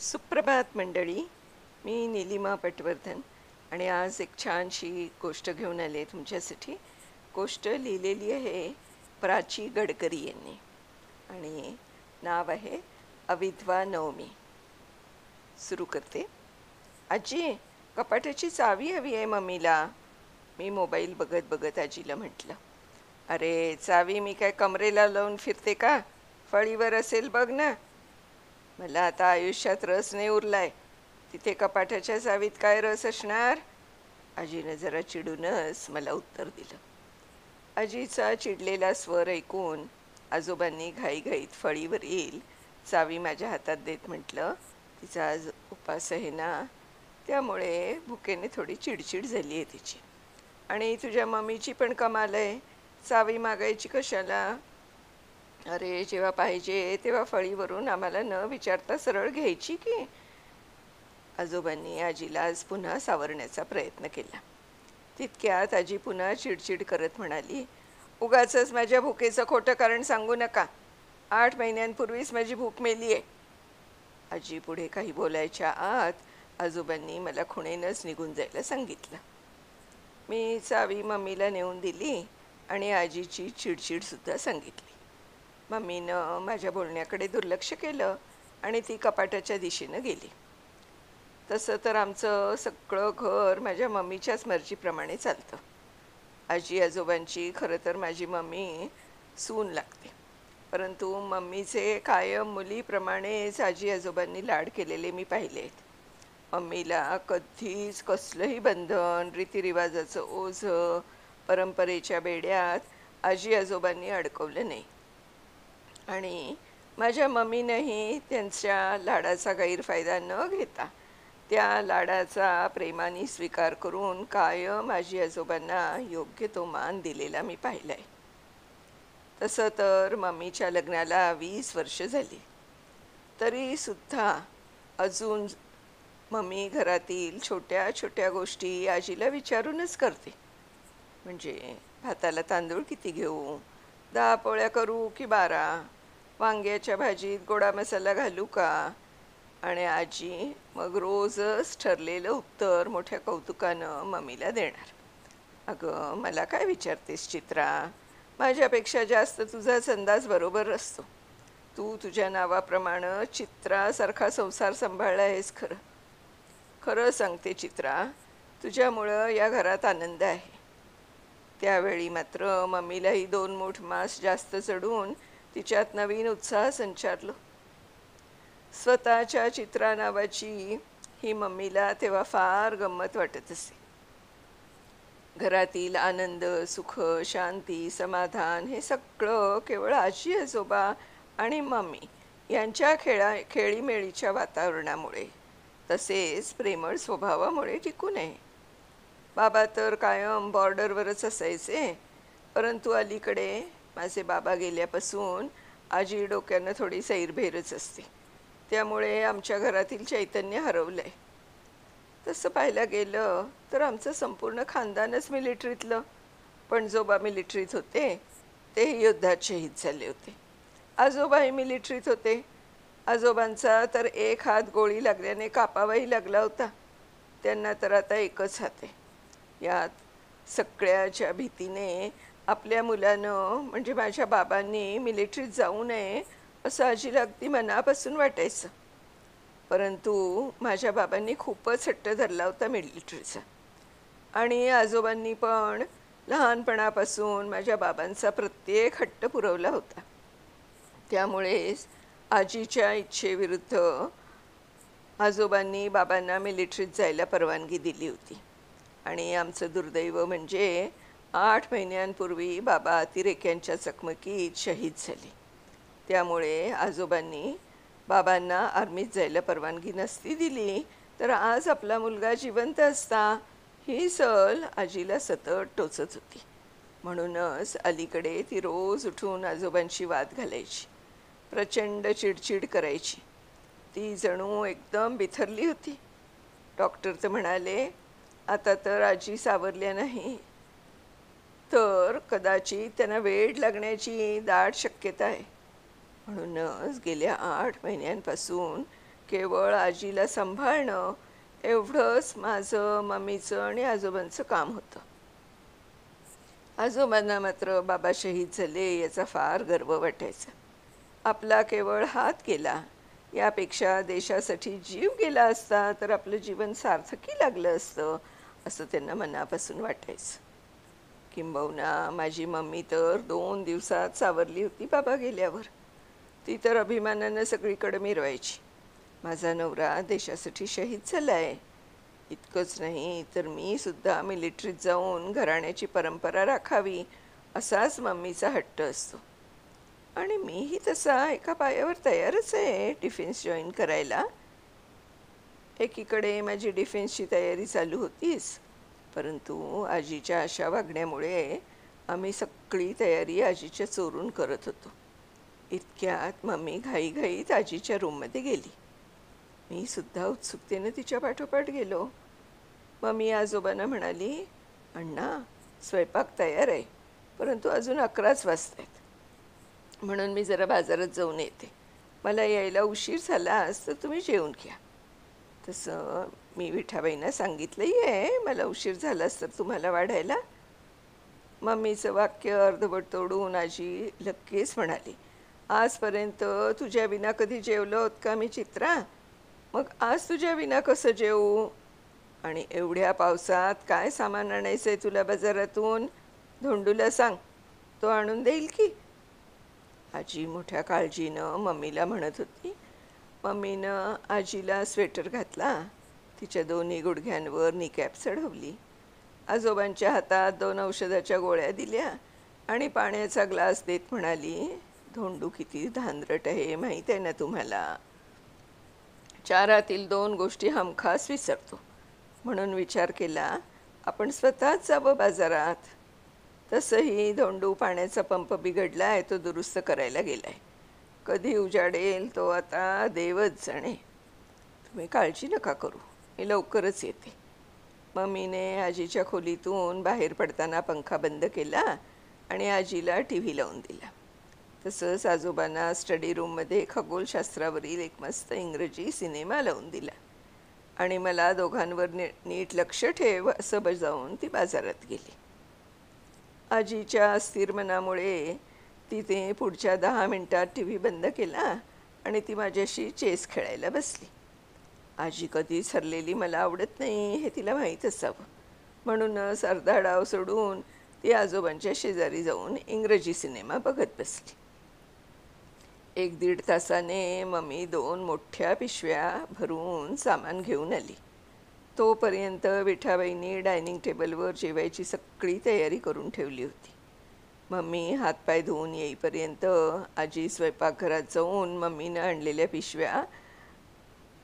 सुप्रभात मंडळी. मी नीलिमा पटवर्धन आणि आज एक छानशी गोष्ट घेऊन आले तुमच्यासाठी. गोष्ट लिहिलेली आहे प्राची गडकरी यांनी आणि नाव आहे अविधवा नवमी. सुरू करते. आजी, कपाटाची चावी हवी आहे मम्मीला. मी मोबाईल बघत बघत आजीला म्हटलं. अरे, चावी मी काय कमरेला लावून फिरते का? फळीवर असेल बघ ना. मला आता आयुष्यात रस नाही उरलाय. तिथे कपाटाच्या चावीत काय रस असणार? आजीनं जरा चिडूनच मला उत्तर दिलं. आजीचा चिडलेला स्वर ऐकून आजोबांनी घाईघाईत फळीवरील चावी माझ्या हातात देत म्हटलं, तिचा आज उपास आहे ना, त्यामुळे भुकेने थोडी चिडचिड झाली आहे तिची. आणि तुझ्या मम्मीची पण कमाल आहे, चावी मागायची कशाला? अरे, जेव्हा पाहिजे तेव्हा फळीवरून आम्हाला न विचारता सरळ घ्यायची की. आजोबांनी आजीला आज पुन्हा सावरण्याचा प्रयत्न केला. तितक्यात आजी पुन्हा चिडचिड करत म्हणाली, उगाचच माझ्या भुकेचं खोटं कारण सांगू नका. 8 महिन्यांपूर्वीच माझी भूक मेली आहे. आजी पुढे काही बोलायच्या आत आजोबांनी मला खुणेनच निघून जायला सांगितलं. मी चावी मम्मीला नेऊन दिली आणि आजीची चिडचिडसुद्धा सांगितली. मम्मीनं माझ्या बोलण्याकडे दुर्लक्ष केलं आणि ती कपाटाच्या दिशेनं गेली. तसं तर आमचं सगळं घर माझ्या मम्मीच्याच मर्जीप्रमाणे चालतं. आजी आजोबांची खरं तर माझी मम्मी सून लागते, परंतु मम्मीचे कायम मुलीप्रमाणेच आजी आजोबांनी लाड केलेले मी पाहिले आहेत. मम्मीला कधीच कसलंही बंधन, रीतिरिवाजाचं ओझं, परंपरेच्या बेड्यात आजी आजोबांनी अडकवलं नाही. आणि माझ्या मम्मीनंही त्यांच्या लाडाचा गैरफायदा न घेता त्या लाडाचा प्रेमाने स्वीकार करून कायम आजी आजोबांना योग्य तो मान दिलेला मी पाहिला आहे. तसं तर मम्मीच्या लग्नाला 20 वर्ष झाली, तरीसुद्धा अजून मम्मी घरातील छोट्या छोट्या गोष्टी आजीला विचारूनच करते. म्हणजे भाताला तांदूळ किती घेऊ, 10 पोळ्या करू की 12, वांग्याच्या भाजीत गोडा मसाला घालू का? आणि आजी मग रोजच ठरलेलं उत्तर मोठ्या कौतुकानं मम्मीला देणार. अगं, मला काय विचारतेस चित्रा? माझ्यापेक्षा जास्त तुझाच अंदाज बरोबर असतो. तू तुझ्या नावाप्रमाणे चित्रासारखा संसार सांभाळला आहेस. खरं खरं सांगते चित्रा, तुझ्यामुळं या घरात आनंद आहे. त्यावेळी मात्र मम्मीलाही 2 मूठ मांस जास्त चढून तिच्यात नवीन उत्साह संचारलो. स्वतःच्या चित्रा नावाची ही मम्मीला तेव्हा फार गंमत वाटत असे. घरातील आनंद, सुख, शांती, समाधान हे सगळं केवळ आजी आजोबा आणि मम्मी यांच्या खेळीमेळीच्या वातावरणामुळे, तसेच प्रेमळ स्वभावामुळे टिकून आहे. बाबा तर कायम बॉर्डरवरच असायचे, परंतु अलीकडे माझे बाबा गेल्यापासून आजी डोक्यानं थोडी सैरभैरच असते. त्यामुळे आमच्या घरातील चैतन्य हरवलं आहे. तसं पाहायला गेलं तर आमचं संपूर्ण खानदानच मिलिटरीतलं. पणजोबा मिलिटरीत होते, तेही युद्धात शहीद झाले होते. आजोबाही मिलिटरीत होते. आजोबांचा तर एक हात गोळी लागल्याने कापावाही लागला होता. त्यांना तर आता एकच हात आहे. यात सगळ्याच्या भीतीने आपल्या मुलानं म्हणजे माझ्या बाबांनी मिलिटरीत जाऊ नये असं आजीला अगदी मनापासून वाटायचं. परंतु माझ्या बाबांनी खूपच हट्ट धरला होता मिलिटरीचा. आणि आजोबांनी पण लहानपणापासून माझ्या बाबांचा प्रत्येक हट्ट पुरवला होता. त्यामुळेच आजीच्या इच्छेविरुद्ध आजोबांनी बाबांना मिलिटरीत जायला परवानगी दिली होती. आणि आमचं दुर्दैव म्हणजे 8 महिन्यांपूर्वी बाबा अतिरेक्यांच्या चकमकीत शहीद झाले. त्यामुळे आजोबांनी बाबांना आर्मीत जायला परवानगी नसती दिली तर आज आपला मुलगा जिवंत असता, ही सल आजीला सतत टोचत होती. म्हणूनच अलीकडे ती रोज उठून आजोबांशी वाद घालायची, प्रचंड चिडचिड करायची. ती जणू एकदम बिथरली होती. डॉक्टर तर म्हणाले, आता तर आजी सावरल्या नाही तर कदाचित त्यांना वेड लागण्याची दाट शक्यता आहे. म्हणूनच गेल्या 8 महिन्यांपासून केवळ आजीला सांभाळणं एवढंच माझं, मम्मीचं आणि आजोबांचं काम होतं. आजोबांना मात्र बाबा शहीद झाले याचा फार गर्व वाटायचा. आपला केवळ हात गेला, यापेक्षा देशासाठी जीव गेला असता तर आपलं जीवन सार्थकी लागलं असतं, असं त्यांना मनापासून वाटायचं. किंबहुना माझी मम्मी तर 2 दिवसात सावरली होती बाबा गेल्यावर. ती तर अभिमानानं सगळीकडे मिरवायची, माझा नवरा देशासाठी शहीद झालाय. इतकंच नाही तर मी सुद्धा मिलिटरीत जाऊन घराण्याची परंपरा राखावी, असाच मम्मीचा हट्ट असतो. आणि मीही तसा एका पायावर तयारच आहे डिफेन्स जॉईन करायला. एकीकडे माझी डिफेन्सची तयारी चालू होतीच, परंतु आजीच्या अशा वागण्यामुळे आम्ही सगळी तयारी आजीच्या चोरून करत होतो. इतक्यात मम्मी घाईघाईत आजीच्या रूममध्ये गेली. मी सुद्धा उत्सुकतेने तिच्या पाठोपाठ गेलो. मम्मी आजोबांना म्हणाली, अण्णा, स्वयंपाक तयार आहे, परंतु अजून 11च वाजतायत, म्हणून मी जरा बाजारात जाऊन येते. मला यायला उशीर झालाच तर तुम्ही जेवून घ्या. तसं मी विठाबाईंना सांगितलंही आहे मला उशीर झालाच तर तुम्हाला वाढायला. मम्मीचं वाक्य अर्धवट तोडून आजी लगेच म्हणाली, आजपर्यंत तुझ्या विना कधी जेवलो आहोत का मी चित्रा? मग आज तुझ्या विना कसं जेवू? आणि एवढ्या पावसात काय सामान आणायचं आहे तुला बाजारातून? धोंडूला सांग, तो आणून देईल की. आजी मोठ्या काळजीनं मम्मीला म्हणत होती. मम्मीनं आजीला स्वेटर घातला, तिच्या दोन्ही गुडघ्यांवर निकॅप चढवली, आजोबांच्या हातात 2 औषधाच्या गोळ्या दिल्या आणि पाण्याचा ग्लास देत म्हणाली, धोंडू किती धांदरट आहे माहीत आहे ना तुम्हाला. 4 2 गोष्टी हमखास विसरतो, म्हणून विचार केला आपण स्वतःच जावं बाजारात. तसंही धोंडू पाण्याचा पंप बिघडलाय, तो दुरुस्त करायला गेलाय. कधी उजाडेल तो आता देवच जाणे. तुम्ही काळजी नका करू, मी लवकरच येते. मम्मीने आजीच्या खोलीतून बाहेर पडताना पंखा बंद केला आणि आजीला TV लावून दिला. तसंच आजोबांना स्टडी रूममध्ये खगोलशास्त्रावरील एक मस्त इंग्रजी सिनेमा लावून दिला आणि मला दोघांवर नीट लक्ष ठेव असं बजावून ती बाजारात गेली. आजीच्या अस्थिर मनामुळे तिने पुढच्या 10 मिनिटात TV बंद केला आणि ती माझ्याशी चेस खेळायला बसली. आजी कधीच हरलेली मला आवडत नाही हे तिला माहीत असावं, म्हणूनच अर्धा डाव सोडून ती आजोबांच्या शेजारी जाऊन इंग्रजी सिनेमा बघत बसली. 1-1.5 तासाने मम्मी 2 मोठ्या पिशव्या भरून सामान घेऊन आली. तोपर्यंत विठाबाईंनी डायनिंग टेबलवर जेवायची सगळी तयारी करून ठेवली होती. मम्मी हातपाय धुवून येईपर्यंत आजी स्वयंपाकघरात जाऊन मम्मीनं आणलेल्या पिशव्या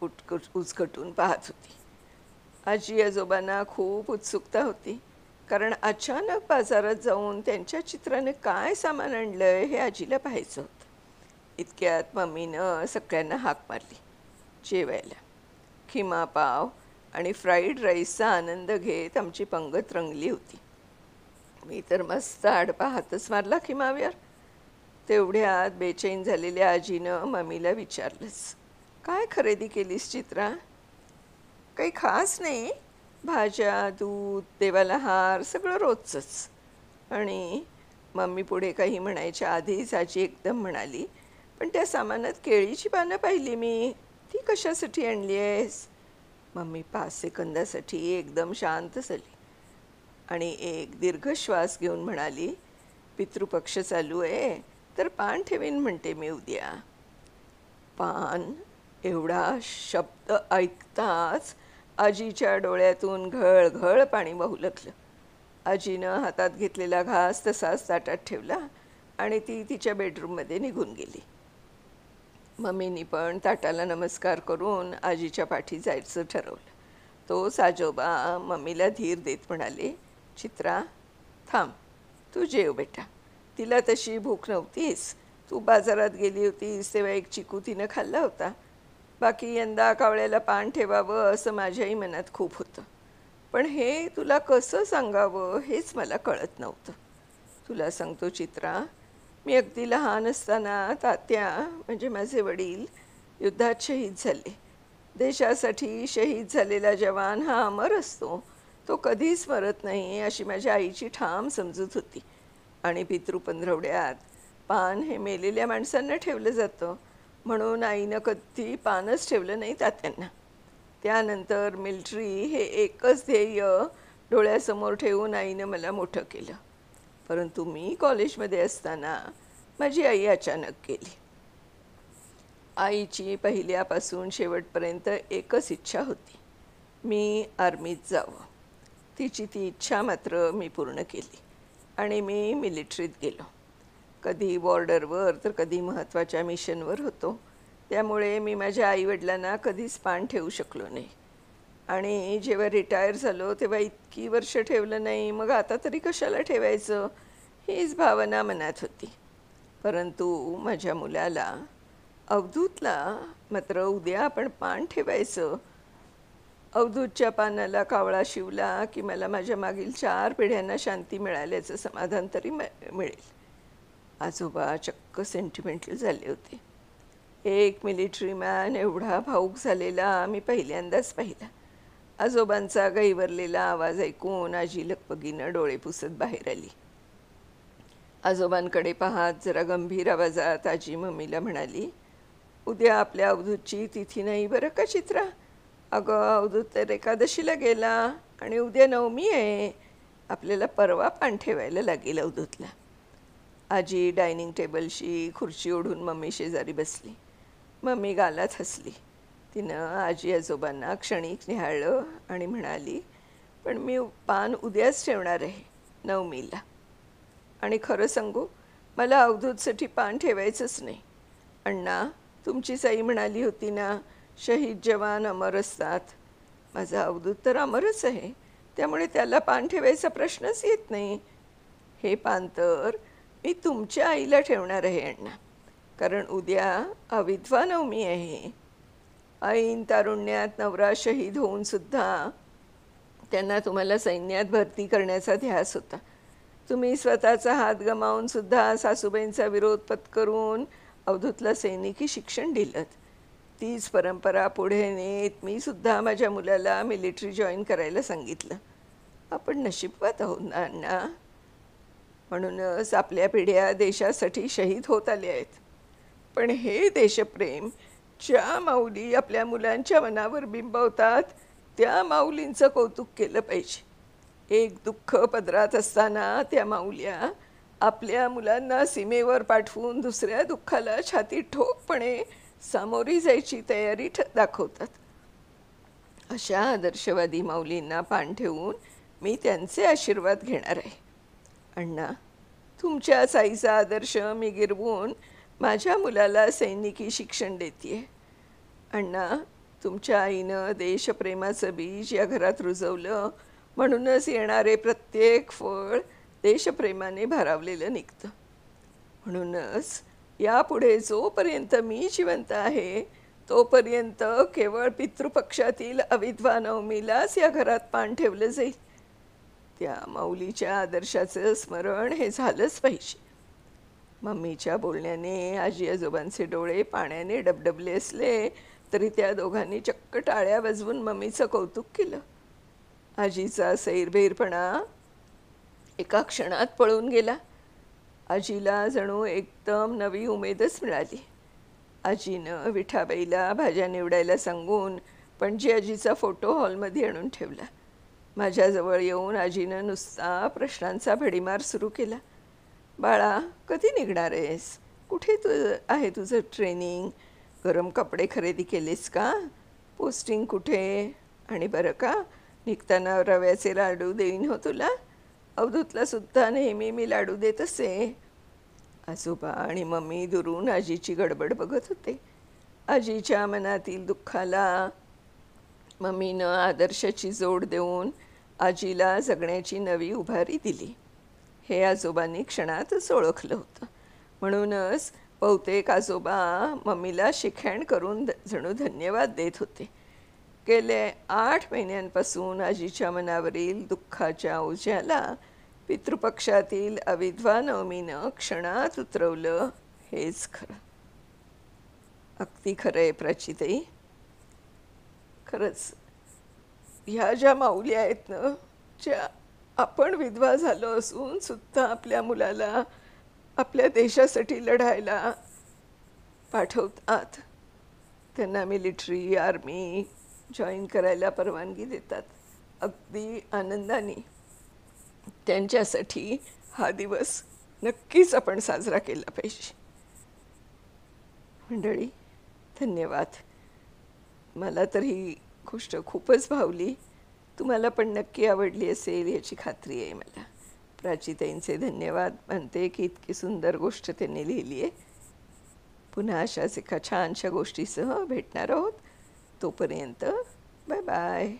उचकटून पाहत होती. आजी आजोबांना खूप उत्सुकता होती, कारण अचानक बाजारात जाऊन त्यांच्या चित्राने काय सामान आणलंय हे आजीला पाहायचं होतं. इतक्यात मम्मीनं सगळ्यांना हाक मारली जेवायला. खिमा पाव आणि फ्राईड राईसचा आनंद घेत आमची पंगत रंगली होती. मी तर मस्त आडपा हातच मारला खिमाव्यावर. तेवढ्यात बेचैन झालेल्या आजीनं मम्मीला विचारलंच, काय खरेदी केलीस चित्रा? काही खास नाही, भाज्या, दूध, देवाला हार, सगळं रोजचंच. आणि मम्मी पुढे काही म्हणायच्या आधीच आजी एकदम म्हणाली, पण त्या सामानात केळीची पानं पाहिली मी, ती कशासाठी आणली आहेस? मम्मी 5 सेकंदासाठी एकदम शांत झाली आणि एक दीर्घ श्वास घेऊन म्हणाली, पितृपक्ष चालू आहे तर पान ठेवीन म्हणते मी उद्या. पान एवढा शब्द ऐकताच आजीच्या डोळ्यातून घळघळ पाणी वाहू लागलं. आजीनं हातात घेतलेला घास तसाच ताटात ठेवला आणि ती तिच्या बेडरूममध्ये निघून गेली. मम्मीनी पण ताटाला नमस्कार करून आजीच्या पाठी जायचं ठरवलं. तोच आजोबा मम्मीला धीर देत म्हणाले, चित्रा थांब, तू जेव बेटा, तिला तशी भूक नव्हतीच, तू बाजारात गेली होतीस तेव्हा एक चिकू तिनं खाल्ला होता. बाकी यंदा कावळ्याला पान ठेवावं असं माझ्याही मनात खूप होतं, पण हे तुला कसं सांगावं हेच मला कळत नव्हतं. तुला सांगतो चित्रा, मी अगदी लहान असताना तात्या म्हणजे माझे वडील युद्धात शहीद झाले देशासाठी शहीद झालेला जवान हा अमर असतो, तो कधीच मरत नाही, अशी माझ्या आईची ठाम समजूत होती. आणि पितृपंधरवड्यात पान हे मेलेल्या माणसांना ठेवलं जातं, म्हणून आईनं कधी पानच ठेवलं नाही तात्यांना. त्यानंतर मिलिटरी हे एकच ध्येय डोळ्यासमोर ठेवून आईनं मला मोठं केलं. परंतु मी कॉलेजमध्ये असताना माझी आई अचानक गेली. आईची पहिल्यापासून शेवटपर्यंत एकच इच्छा होती, मी आर्मीत जावं. तिची ती इच्छा मात्र मी पूर्ण केली आणि मी मिलिटरीत गेलो. कधी बॉर्डरवर तर कधी महत्त्वाच्या मिशनवर होतो. त्यामुळे मी माझ्या आईवडिलांना कधीच पान ठेवू शकलो नाही. आणि जेव्हा रिटायर झालो तेव्हा इतकी वर्ष ठेवलं नाही, मग आता तरी कशाला ठेवायचं, हीच भावना मनात होती. परंतु माझ्या मुलाला अवधूतला मात्र उद्या आपण पान ठेवायचं. अवधूतच्या पानाला कावळा शिवला की मला माझ्या मागील 4 पिढ्यांना शांती मिळाल्याचं समाधान तरी मिळेल. आजोबा चक्क सेंटिमेंटल झाले होते. एक मिलिटरी मॅन एवढा भावूक झालेला मी पहिल्यांदाच पाहिला. आजोबांचा गैरवरलेला आवाज ऐकून आजी लगबगीनं डोळे पुसत बाहेर आली. आजोबांकडे पाहत जरा गंभीर आवाजात आजी मम्मीला म्हणाली, उद्या आपल्या अवधूतची तिथी नाही बरं का चित्रा. अगं अवधूत तर एकादशीला गेला आणि उद्या नवमी आहे. आपल्याला परवा पान ठेवायला लागेल अवधूतला. आजी डायनिंग टेबलशी खुर्ची ओढून मम्मी शेजारी बसली. मम्मी गालात हसली. तिनं आजी आजोबांना क्षणिक निहाळलं आणि म्हणाली, पण मी पान उद्याच ठेवणार आहे, नवमीला. आणि खरं सांगू, मला अवधूतसाठी पान ठेवायचंच नाही. अण्णा, तुमचीच आई म्हणाली होती ना, शहीद जवान अमर असतात. माझा अवधूत तर अमरच आहे, त्यामुळे त्याला पान ठेवायचा प्रश्नच येत नाही. हे पान तर मी तुमच्या आईला ठेवणार आहे अण्णा, कारण उद्या अविधवा नवमी आहे. ऐन तारुण्यात नवरा शहीद होऊन सुद्धा त्यांना तुम्हाला सैन्यात भरती करण्याचा ध्यास होता. तुम्ही स्वतःचा हात गमावून सुद्धा सासूबाईंचा विरोध पत्करून अवधूतला सैनिकी शिक्षण दिलं. तीच परंपरा पुढे नेत मी सुद्धा माझ्या मुलाला मिलिटरी जॉईन करायला सांगितलं. आपण नशीबवान आहोत ना अण्णा. म्हणूनच आपल्या पिढ्या देशासाठी शहीद होत आल्या आहेत. पण हे देशप्रेम ज्या माऊली आपल्या मुलांच्या मनावर बिंबवतात, त्या माऊलींचं कौतुक केलं पाहिजे. एक दुःख पदरात असताना त्या माऊल्या आपल्या मुलांना सीमेवर पाठवून दुसऱ्या दुःखाला छाती ठोकपणे सामोरी जायची तयारी दाखवतात. अशा आदर्शवादी माऊलींना पान ठेवून मी त्यांचे आशीर्वाद घेणार आहे. अण्णा, तुमच्याच आईचा आदर्श मी गिरवून माझ्या मुलाला सैनिकी शिक्षण देते. अण्णा, तुमच्या आईनं देशप्रेमाचं बीज या घरात रुजवलं, म्हणूनच येणारे प्रत्येक फळ देशप्रेमाने भारावलेलं निघतं. म्हणूनच यापुढे जोपर्यंत मी जिवंत आहे तोपर्यंत केवळ पितृपक्षातील अविधवा नवमीलाच या घरात पान ठेवलं जाईल. त्या माऊलीच्या आदर्शाचं स्मरण हे झालंच पाहिजे. मम्मीच्या बोलण्याने आजी आजोबांचे डोळे पाण्याने डबडबले असले तरी त्या दोघांनी चक्क टाळ्या वाजवून मम्मीचं कौतुक केलं. आजीचा सैरभैरपणा एका क्षणात पळून गेला. आजीला जणू एकदम नवी उमेदच मिळाली. आजीनं विठाबाईला भाज्या निवडायला सांगून पणजी आजीचा फोटो हॉलमध्ये आणून ठेवला. माझ्याजवळ येऊन आजीनं नुसता प्रश्नांचा भडीमार सुरू केला. बाळा, कधी निघणार आहेस? कुठे आहे तुझं ट्रेनिंग? गरम कपडे खरेदी केलेस का? पोस्टिंग कुठे? आणि बरं का, निघताना रव्याचे लाडू देईन हो तुला. अवधूतला सुद्धा नेहमी मी लाडू देत असे. आजोबा आणि मम्मी दुरून आजीची गडबड बघत होते. आजीच्या मनातील दुःखाला मम्मीनं आदर्शाची जोड देऊन आजीला जगण्याची नवी उभारी दिली. हे आजोबांनी क्षणातच ओळखलं होतं. म्हणूनच बहुतेक आजोबा मम्मीला शिक्षण करून जणू धन्यवाद देत होते. गेले 8 महिन्यांपासून आजीच्या मनावरील दुःखाच्या ओझ्याला पितृपक्षातील अविधवा नवमीनं क्षणात उतरवलं, हेच खरं. अगदी खरं आहे प्राचीताई. खरंच ह्या ज्या माऊली आहेत ना, ज्या आपण विधवा झालो असून सुद्धा आपल्या मुलाला आपल्या देशासाठी लढायला पाठवतात. त्यांना मिलिटरी, आर्मी जॉइन करायला परवानगी देतात. अगदी आनंदाने. त्यांच्यासाठी हा दिवस नक्कीच आपण साजरा केला पाहिजे. मंडळी, धन्यवाद. मला तर ही गोष्ट खूपच भावली. तुम्हाला पण नक्की आवडली असेल याची खात्री आहे मला. प्राचीताईंचे धन्यवाद म्हणते की इतकी सुंदर गोष्ट त्यांनी लिहिली आहे. पुन्हा अशाच एका छानशा गोष्टीसह भेटणार आहोत. तोपर्यंत बाय बाय.